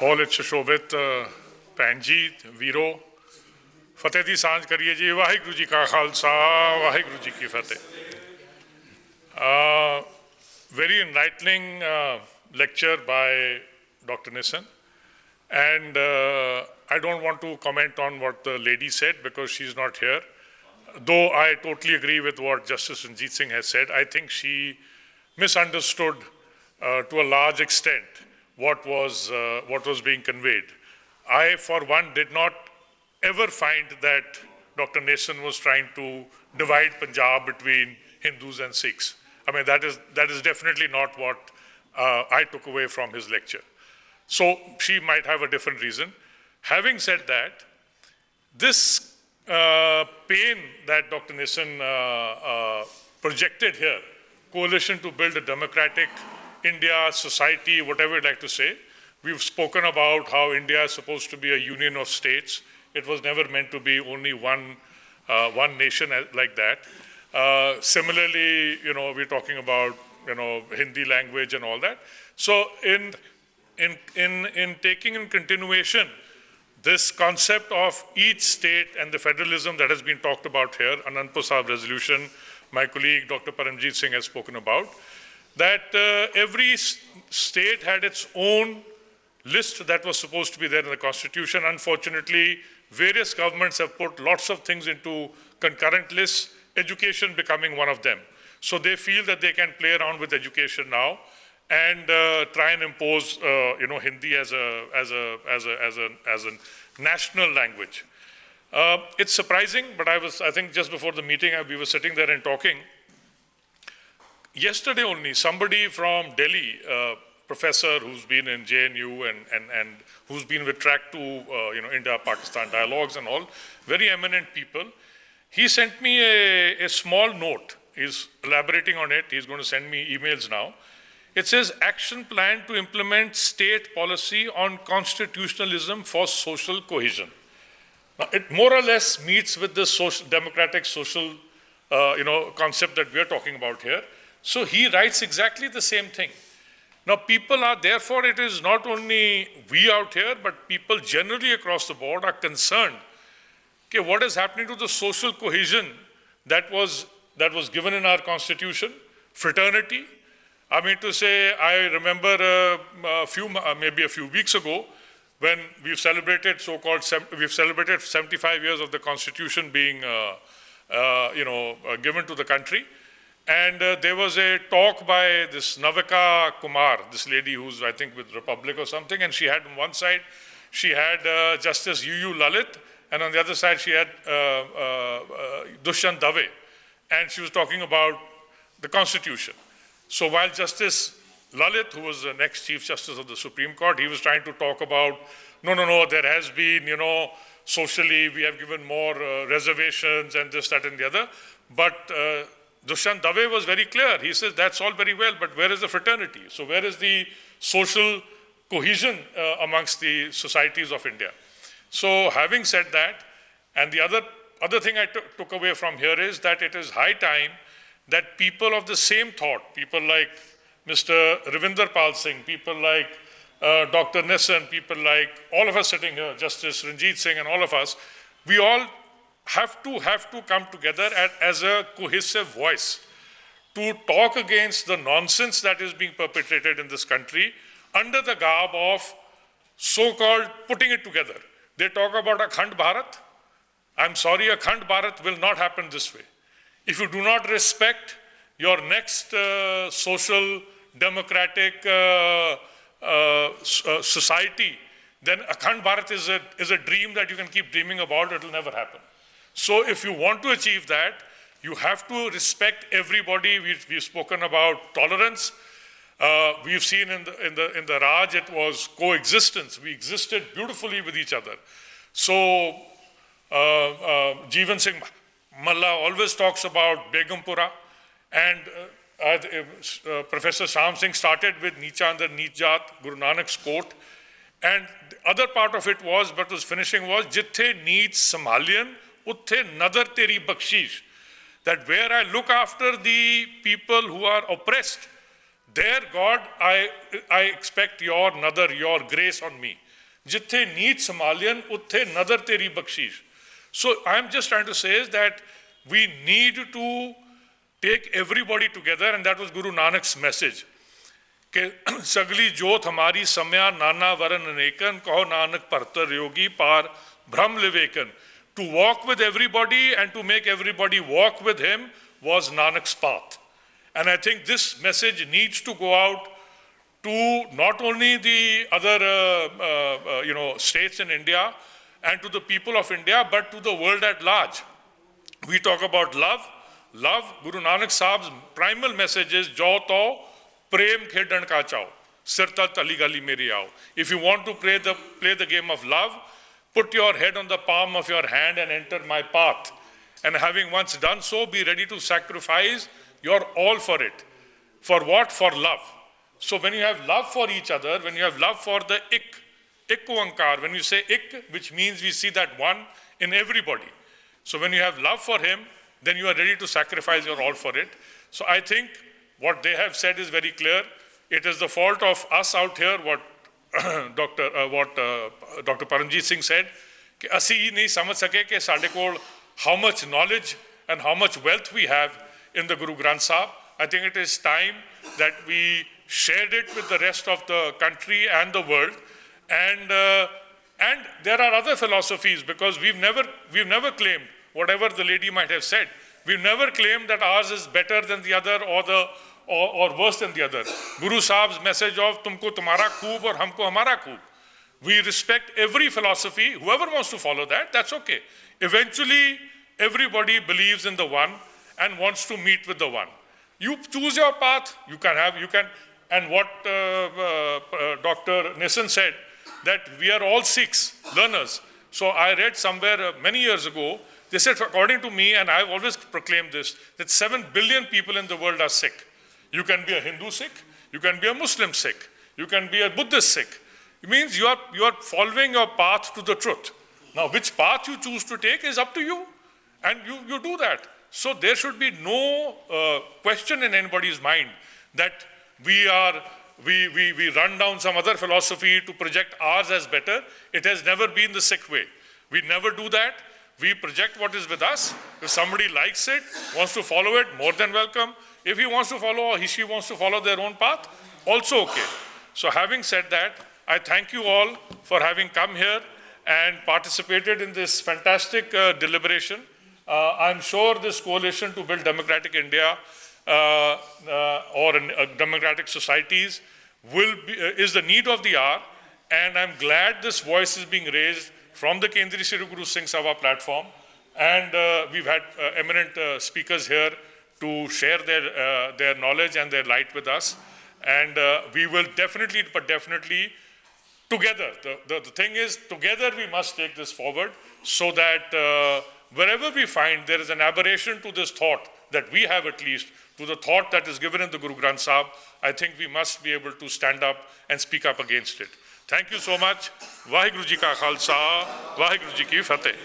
Hole ਵਿੱਚ ਸ਼ੋਭਿਤ ਭੈਣ ਜੀ ਵੀਰੋ ਫਤਿਹ ਦੀ ਸਾਂਝ ਕਰੀਏ ਜੀ। ਵਾਹਿਗੁਰੂ ਜੀ ਕਾ ਖਾਲਸਾ ਵਾਹਿਗੁਰੂ ਜੀ ਕੀ ਫਤਿਹ। Very enlightening lecture by Dr. Nissan, and I don't want to comment on what the lady said because she's not here, though I totally agree with what Justice Ranjit Singh has said. I think she misunderstood to a large extent what was being conveyed. I, for one, did not ever find that Dr. Nissan was trying to divide Punjab between Hindus and Sikhs. I mean, that is definitely not what I took away from his lecture. So she might have a different reason. Having said that, this pain that Dr. Nissan projected here, coalition to build a democratic India, society, whatever you'd like to say, we've spoken about how India is supposed to be a union of states. It was never meant to be only one nation like that. Similarly, we're talking about, Hindi language and all that. So in taking in continuation this concept of each state and the federalism that has been talked about here, Anandpur Sahib resolution, my colleague Dr. Paramjit Singh has spoken about, that every state had its own list that was supposed to be there in the Constitution. Unfortunately, various governments have put lots of things into concurrent lists, education becoming one of them. So they feel that they can play around with education now and try and impose, Hindi as a national language. It's surprising, but I think just before the meeting, we were sitting there and talking. Yesterday only, somebody from Delhi, professor who's been in JNU and who's been with Track 2, India-Pakistan dialogues and all, very eminent people, he sent me a small note. He's elaborating on it. He's going to send me emails now. It says, action plan to implement state policy on constitutionalism for social cohesion. Now, it more or less meets with the democratic social, concept that we're talking about here. So he writes exactly the same thing. Now, people are, therefore, it is not only we out here, but people generally across the board are concerned. Okay, what is happening to the social cohesion that was given in our constitution? Fraternity. I mean to say, I remember maybe a few weeks ago, when we've celebrated we've celebrated 75 years of the constitution being, given to the country. And there was a talk by this Navika Kumar, this lady who's, I think, with Republic or something, and she had on one side, she had Justice UU Lalit, and on the other side, she had Dushyant Dave, and she was talking about the Constitution. So while Justice Lalit, who was the next Chief Justice of the Supreme Court, he was trying to talk about, no, there has been, socially, we have given more reservations and this, that, and the other, but Dushyant Dave was very clear. He says, that's all very well, but where is the fraternity? So where is the social cohesion amongst the societies of India? So having said that, and the other thing I took away from here is that it is high time that people of the same thought, people like Mr. Ravinder Pal Singh, people like Dr. Nissan, people like all of us sitting here, Justice Ranjit Singh and all of us, we all have to come together as a cohesive voice to talk against the nonsense that is being perpetrated in this country under the garb of so-called putting it together. They talk about Akhand Bharat. I'm sorry, Akhand Bharat will not happen this way. If you do not respect your next social, democratic society, then Akhand Bharat is a dream that you can keep dreaming about. It will never happen. So if you want to achieve that, you have to respect everybody. We've spoken about tolerance. We've seen in the Raj, it was coexistence. We existed beautifully with each other. So Jeevan Singh Malla always talks about Begumpura, and Professor Sham Singh started with Nicha Andar Neech Jaat, Guru Nanak's quote, and the other part of it was, but was finishing was, Jithe Neech Sambhaliyan, Utthe Nadar Teri Bakshish, that where I look after the people who are oppressed, There, God, I expect your nadar, your grace on me. Jithe neet Somalian, utthe nadar teri bakshish. So I'm just trying to say is that we need to take everybody together, and that was Guru Nanak's message. Ke sagli jot hamari samya nana varan anekan, kaho Nanak partar yogi par Brahm Livekan. To walk with everybody and to make everybody walk with him was Nanak's path. And I think this message needs to go out to not only the other states in India and to the people of India, but to the world at large. We talk about love. Love, Guru Nanak Sahib's primal message is, "Jau to prem khedan ka chao, sirtal tali gali meri aao." If you want to play the game of love, put your head on the palm of your hand and enter my path. And having once done so, be ready to sacrifice your all for it. For what? For love. So when you have love for each other, when you have love for the ik oankar, when you say ik, which means we see that one in everybody. So when you have love for him, then you are ready to sacrifice your all for it. So I think what they have said is very clear. It is the fault of us out here, what Dr. Paramjit Singh said, कि असी नहीं समझ सके कि साढ़े कोल how much knowledge and how much wealth we have in the Guru Granth Sahib. I think it is time that we shared it with the rest of the country and the world. And there are other philosophies, because we've never claimed, whatever the lady might have said, we've never claimed that ours is better than the other or worse than the other. Guru Sahib's message of tumko tumhara khoob aur humko hamara khoob. We respect every philosophy. Whoever wants to follow that, that's okay. Eventually, everybody believes in the one and wants to meet with the one. You choose your path, you can. And what Dr. Nissan said, that we are all Sikhs, learners. So I read somewhere many years ago, they said, according to me, and I've always proclaimed this, that 7 billion people in the world are Sikh. You can be a Hindu Sikh, you can be a Muslim Sikh, you can be a Buddhist Sikh. It means you are following your path to the truth. Now, which path you choose to take is up to you, and you do that. So there should be no question in anybody's mind that we run down some other philosophy to project ours as better. It has never been the Sikh way. We never do that. We project what is with us. If somebody likes it, wants to follow it, more than welcome. If he wants to follow or she wants to follow their own path, also okay. So having said that, I thank you all for having come here and participated in this fantastic deliberation. I'm sure this coalition to build democratic India or democratic societies is the need of the hour, and I'm glad this voice is being raised from the Kendriya Sri Guru Singh Sabha platform, and we've had eminent speakers here to share their knowledge and their light with us, and we will definitely together, the thing is, together we must take this forward, so that wherever we find there is an aberration to this thought, that we have at least, to the thought that is given in the Guru Granth Sahib, I think we must be able to stand up and speak up against it. Thank you so much. Vaheguru Ji Ka Khalsa, Vaheguru Ji Ki Fateh.